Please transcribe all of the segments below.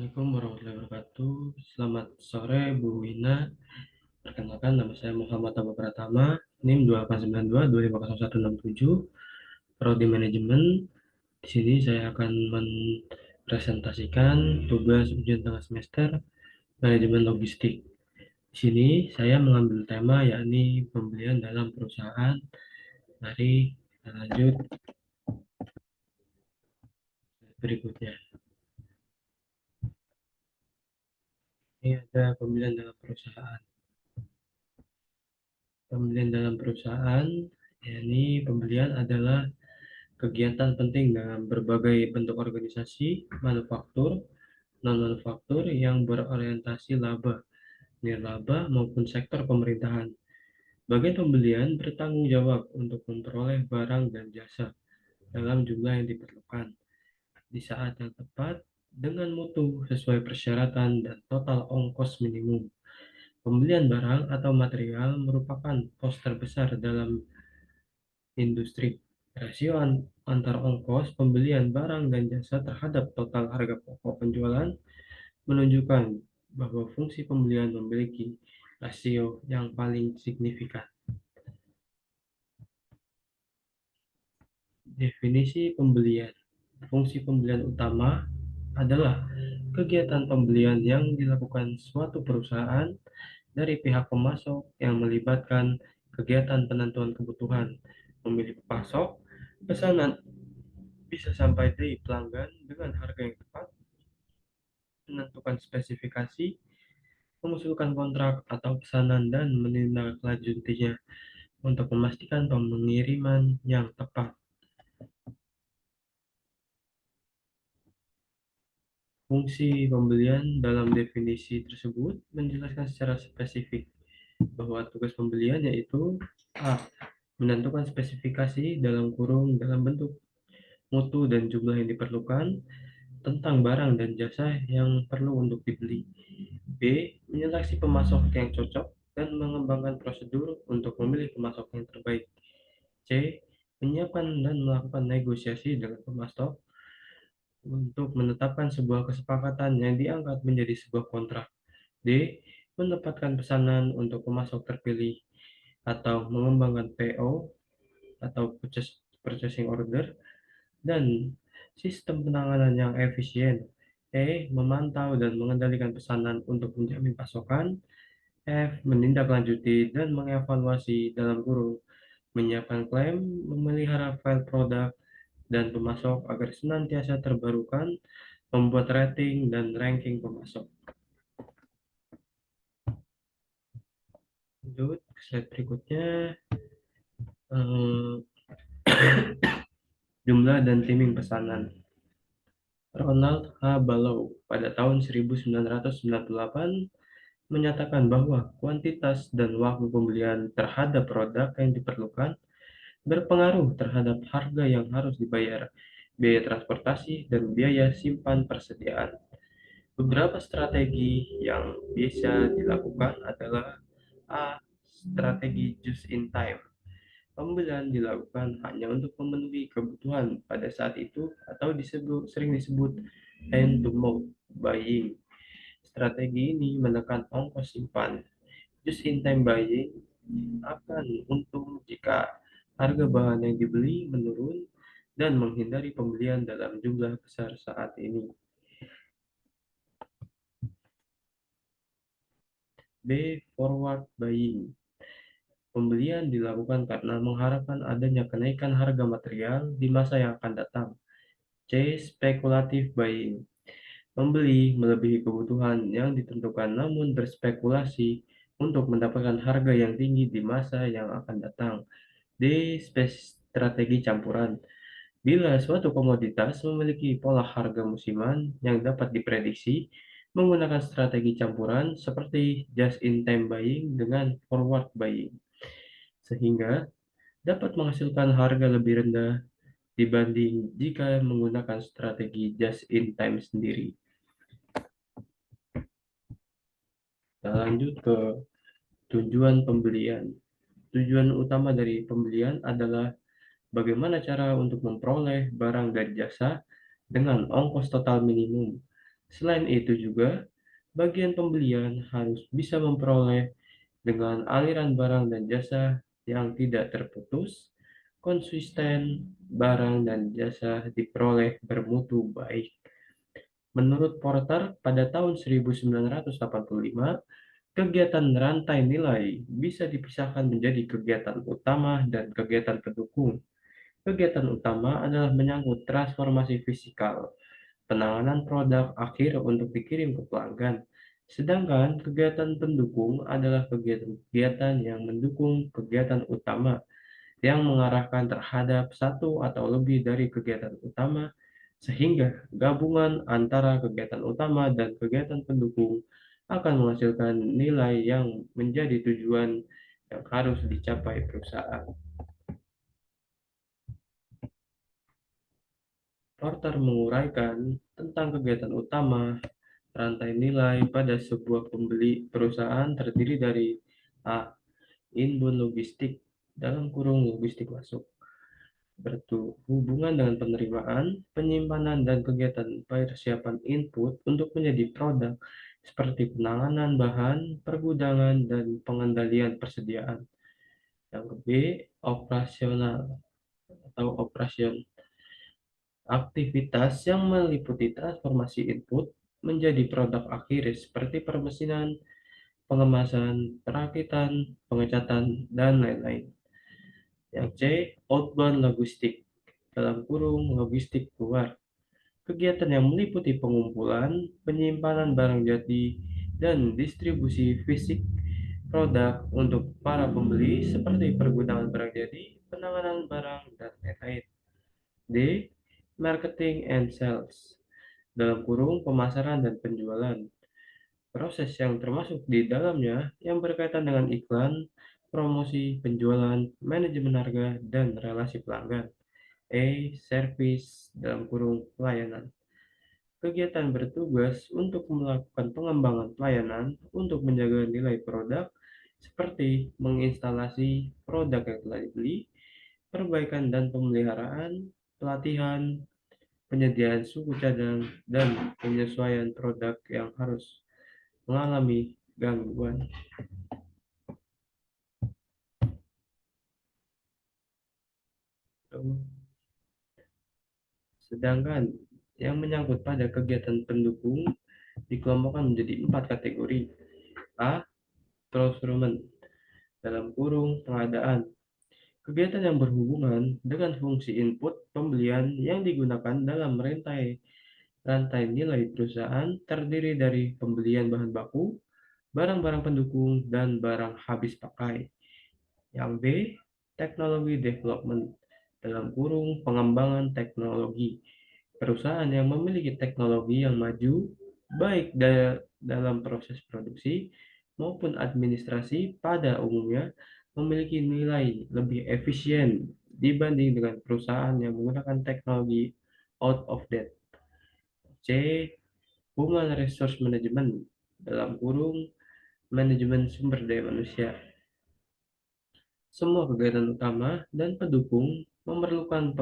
Assalamualaikum warahmatullahi wabarakatuh. Selamat sore Bu Wina. Perkenalkan nama saya Muhammad Abu Pratama, NIM 2892250167, Prodi Manajemen. Di sini saya akan mempresentasikan tugas ujian tengah semester Manajemen Logistik. Di sini saya mengambil tema yakni pembelian dalam perusahaan. Mari kita lanjut berikutnya. Ini ada pembelian dalam perusahaan. Pembelian dalam perusahaan, yakni pembelian adalah kegiatan penting dalam berbagai bentuk organisasi, manufaktur, non-manufaktur yang berorientasi laba, nirlaba, maupun sektor pemerintahan. Bagian pembelian bertanggung jawab untuk memperoleh barang dan jasa dalam jumlah yang diperlukan, di saat yang tepat, dengan mutu sesuai persyaratan dan total ongkos minimum. Pembelian barang atau material merupakan pos terbesar dalam industri. Rasio antar ongkos pembelian barang dan jasa terhadap total harga pokok penjualan menunjukkan bahwa fungsi pembelian memiliki rasio yang paling signifikan. Definisi pembelian. Fungsi pembelian utama adalah kegiatan pembelian yang dilakukan suatu perusahaan dari pihak pemasok yang melibatkan kegiatan penentuan kebutuhan, memilih pasok, pesanan bisa sampai di pelanggan dengan harga yang tepat, menentukan spesifikasi, mengusulkan kontrak atau pesanan, dan menindaklanjutinya untuk memastikan pengiriman yang tepat. Fungsi pembelian dalam definisi tersebut menjelaskan secara spesifik bahwa tugas pembelian yaitu A. Menentukan spesifikasi dalam kurung dalam bentuk, mutu, dan jumlah yang diperlukan tentang barang dan jasa yang perlu untuk dibeli. B. Menyeleksi pemasok yang cocok dan mengembangkan prosedur untuk memilih pemasok yang terbaik. C. Menyiapkan dan melakukan negosiasi dengan pemasok untuk menetapkan sebuah kesepakatan yang diangkat menjadi sebuah kontrak. D. Menempatkan pesanan untuk pemasok terpilih atau mengembangkan PO atau purchasing order dan sistem penanganan yang efisien. E. Memantau dan mengendalikan pesanan untuk menjamin pasokan. F. Menindaklanjuti dan mengevaluasi dalam kurung menyiapkan klaim, memelihara file produk dan pemasok agar senantiasa terbarukan, membuat rating dan ranking pemasok. Lanjut ke slide berikutnya, eh, jumlah dan timing pesanan. Ronald H. Ballow pada tahun 1998 menyatakan bahwa kuantitas dan waktu pembelian terhadap produk yang diperlukan berpengaruh terhadap harga yang harus dibayar, biaya transportasi, dan biaya simpan persediaan. Beberapa strategi yang bisa dilakukan adalah A. Strategi just in time. Pembelian dilakukan hanya untuk memenuhi kebutuhan pada saat itu atau sering disebut hand to mouth buying. Strategi ini menekan ongkos simpan. Just in time buying akan untung jika harga bahan yang dibeli menurun dan menghindari pembelian dalam jumlah besar saat ini. B. Forward buying. Pembelian dilakukan karena mengharapkan adanya kenaikan harga material di masa yang akan datang. C. Speculative buying. Membeli melebihi kebutuhan yang ditentukan namun berspekulasi untuk mendapatkan harga yang tinggi di masa yang akan datang. D. Strategi campuran. Bila suatu komoditas memiliki pola harga musiman yang dapat diprediksi, menggunakan strategi campuran seperti just-in-time buying dengan forward buying, sehingga dapat menghasilkan harga lebih rendah dibanding jika menggunakan strategi just-in-time sendiri. Kita lanjut ke tujuan pembelian. Tujuan utama dari pembelian adalah bagaimana cara untuk memperoleh barang dan jasa dengan ongkos total minimum Selain itu juga, bagian pembelian harus bisa memperoleh dengan aliran barang dan jasa yang tidak terputus, konsisten, barang dan jasa diperoleh bermutu baik. Menurut Porter, pada tahun 1985, kegiatan rantai nilai bisa dipisahkan menjadi kegiatan utama dan kegiatan pendukung. Kegiatan utama adalah menyangkut transformasi fisikal, penanganan produk akhir untuk dikirim ke pelanggan. Sedangkan kegiatan pendukung adalah kegiatan-kegiatan yang mendukung kegiatan utama yang mengarahkan terhadap satu atau lebih dari kegiatan utama, sehingga gabungan antara kegiatan utama dan kegiatan pendukung akan menghasilkan nilai yang menjadi tujuan yang harus dicapai perusahaan. Porter menguraikan tentang kegiatan utama rantai nilai pada sebuah pembeli perusahaan terdiri dari A. Inbound logistik dalam kurung logistik masuk. Berhubungan dengan penerimaan, penyimpanan, dan kegiatan persiapan input untuk menjadi produk seperti penanganan bahan, pergudangan, dan pengendalian persediaan. Yang B, operasional atau operation, aktivitas yang meliputi transformasi input menjadi produk akhir seperti permesinan, pengemasan, perakitan, pengecatan, dan lain-lain. Yang C, outbound logistik dalam kurung logistik keluar. Kegiatan yang meliputi pengumpulan, penyimpanan barang jadi, dan distribusi fisik produk untuk para pembeli seperti pergudangan barang jadi, penanganan barang, dan lain-lain. D. Marketing and sales dalam kurung pemasaran dan penjualan. Proses yang termasuk di dalamnya yang berkaitan dengan iklan, promosi, penjualan, manajemen harga, dan relasi pelanggan. E. Service dalam kurung pelayanan. Kegiatan bertugas untuk melakukan pengembangan pelayanan untuk menjaga nilai produk seperti menginstalasi produk yang telah dibeli, perbaikan dan pemeliharaan, pelatihan, penyediaan suku cadang, dan penyesuaian produk yang harus mengalami gangguan. Sedangkan yang menyangkut pada kegiatan pendukung dikelompokkan menjadi 4 kategori. A. Procurement dalam kurung pengadaan. Kegiatan yang berhubungan dengan fungsi input pembelian yang digunakan dalam rantai nilai perusahaan terdiri dari pembelian bahan baku, barang-barang pendukung, dan barang habis pakai. Yang B. Teknologi development dalam kurung pengembangan teknologi. Perusahaan yang memiliki teknologi yang maju, baik dalam proses produksi maupun administrasi pada umumnya, memiliki nilai lebih efisien dibanding dengan perusahaan yang menggunakan teknologi out of date. C. Human Resource Management dalam kurung manajemen sumber daya manusia. Semua kegiatan utama dan pendukung memerlukan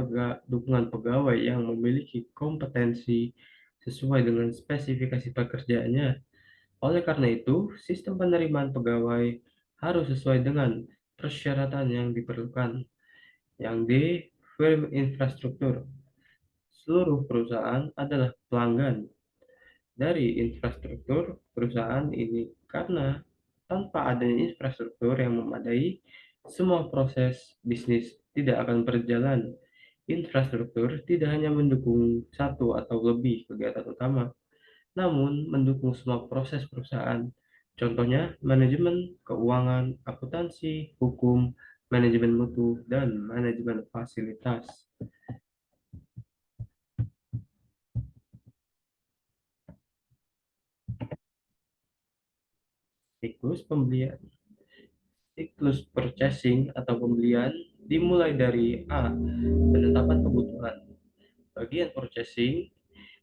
dukungan pegawai yang memiliki kompetensi sesuai dengan spesifikasi pekerjaannya. Oleh karena itu, sistem penerimaan pegawai harus sesuai dengan persyaratan yang diperlukan. Yang D. Firm infrastruktur. Seluruh perusahaan adalah pelanggan dari infrastruktur perusahaan ini karena tanpa adanya infrastruktur yang memadai, semua proses bisnis tidak akan berjalan. Infrastruktur tidak hanya mendukung satu atau lebih kegiatan utama, namun mendukung semua proses perusahaan. Contohnya, manajemen, keuangan, akuntansi, hukum, manajemen mutu, dan manajemen fasilitas. Siklus pembelian. Siklus purchasing atau pembelian dimulai dari A. Penetapan kebutuhan. Bagian purchasing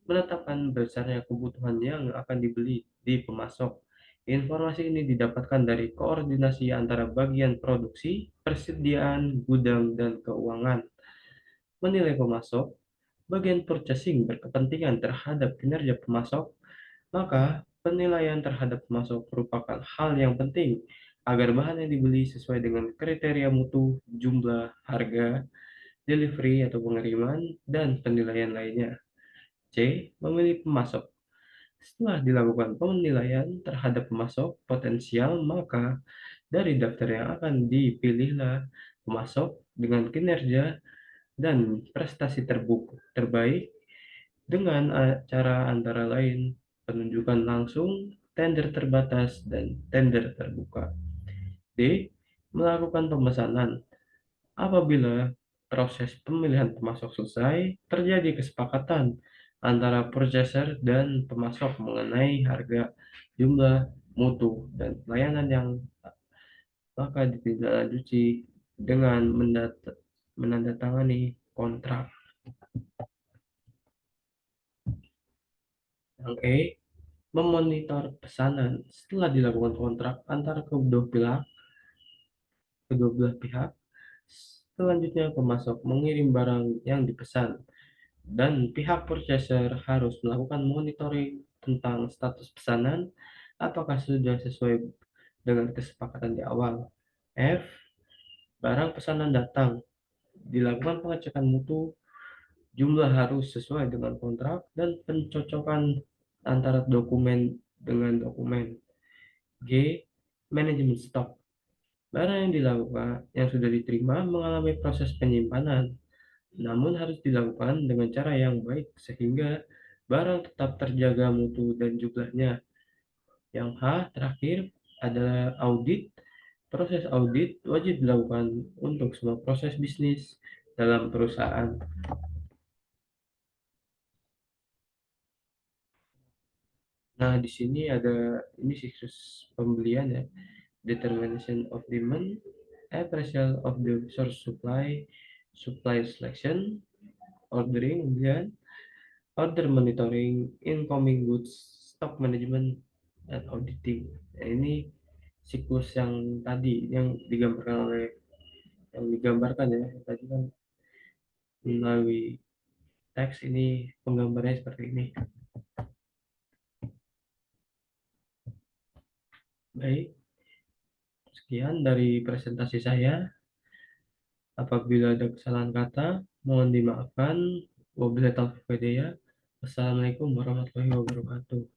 menetapkan besarnya kebutuhan yang akan dibeli di pemasok. Informasi ini didapatkan dari koordinasi antara bagian produksi, persediaan, gudang, dan keuangan. Menilai pemasok, bagian purchasing berkepentingan terhadap kinerja pemasok Maka, penilaian terhadap pemasok merupakan hal yang penting agar bahan yang dibeli sesuai dengan kriteria mutu, jumlah, harga, delivery atau pengiriman, dan penilaian lainnya. C. Memilih pemasok. Setelah dilakukan penilaian terhadap pemasok potensial, maka dari daftar yang akan dipilihlah pemasok dengan kinerja dan prestasi terbaik dengan cara antara lain penunjukan langsung, tender terbatas, dan tender terbuka. D. Melakukan pemesanan. Apabila proses pemilihan pemasok selesai, terjadi kesepakatan antara purchaser dan pemasok mengenai harga, jumlah, mutu, dan pelayanan yang maka ditindaklanjuti dengan menandatangani kontrak. Yang E. Memonitor pesanan. Setelah dilakukan kontrak antara kedua belah pihak, selanjutnya pemasok mengirim barang yang dipesan dan pihak purchaser harus melakukan monitoring tentang status pesanan apakah sudah sesuai dengan kesepakatan di awal. F. Barang pesanan datang, dilakukan pengecekan mutu, jumlah harus sesuai dengan kontrak dan pencocokan antara dokumen dengan dokumen. G. Manajemen stok. Barang yang yang sudah diterima mengalami proses penyimpanan, namun harus dilakukan dengan cara yang baik sehingga barang tetap terjaga mutu dan jumlahnya. Yang H terakhir adalah audit. Proses audit wajib dilakukan untuk semua proses bisnis dalam perusahaan. Nah, di sini ada ini siklus pembelian ya. Determination of demand, appraisal of the source supply, supply selection, ordering, pembelian, order monitoring, incoming goods, stock management, dan auditing. Nah, ini siklus yang tadi yang digambarkan ya tadi kan melalui teks ini penggambarannya seperti ini. Baik, sekian dari presentasi saya. Apabila ada kesalahan kata, mohon dimaafkan. Wabillahi taufiq wal hidayah. Wassalamualaikum warahmatullahi wabarakatuh.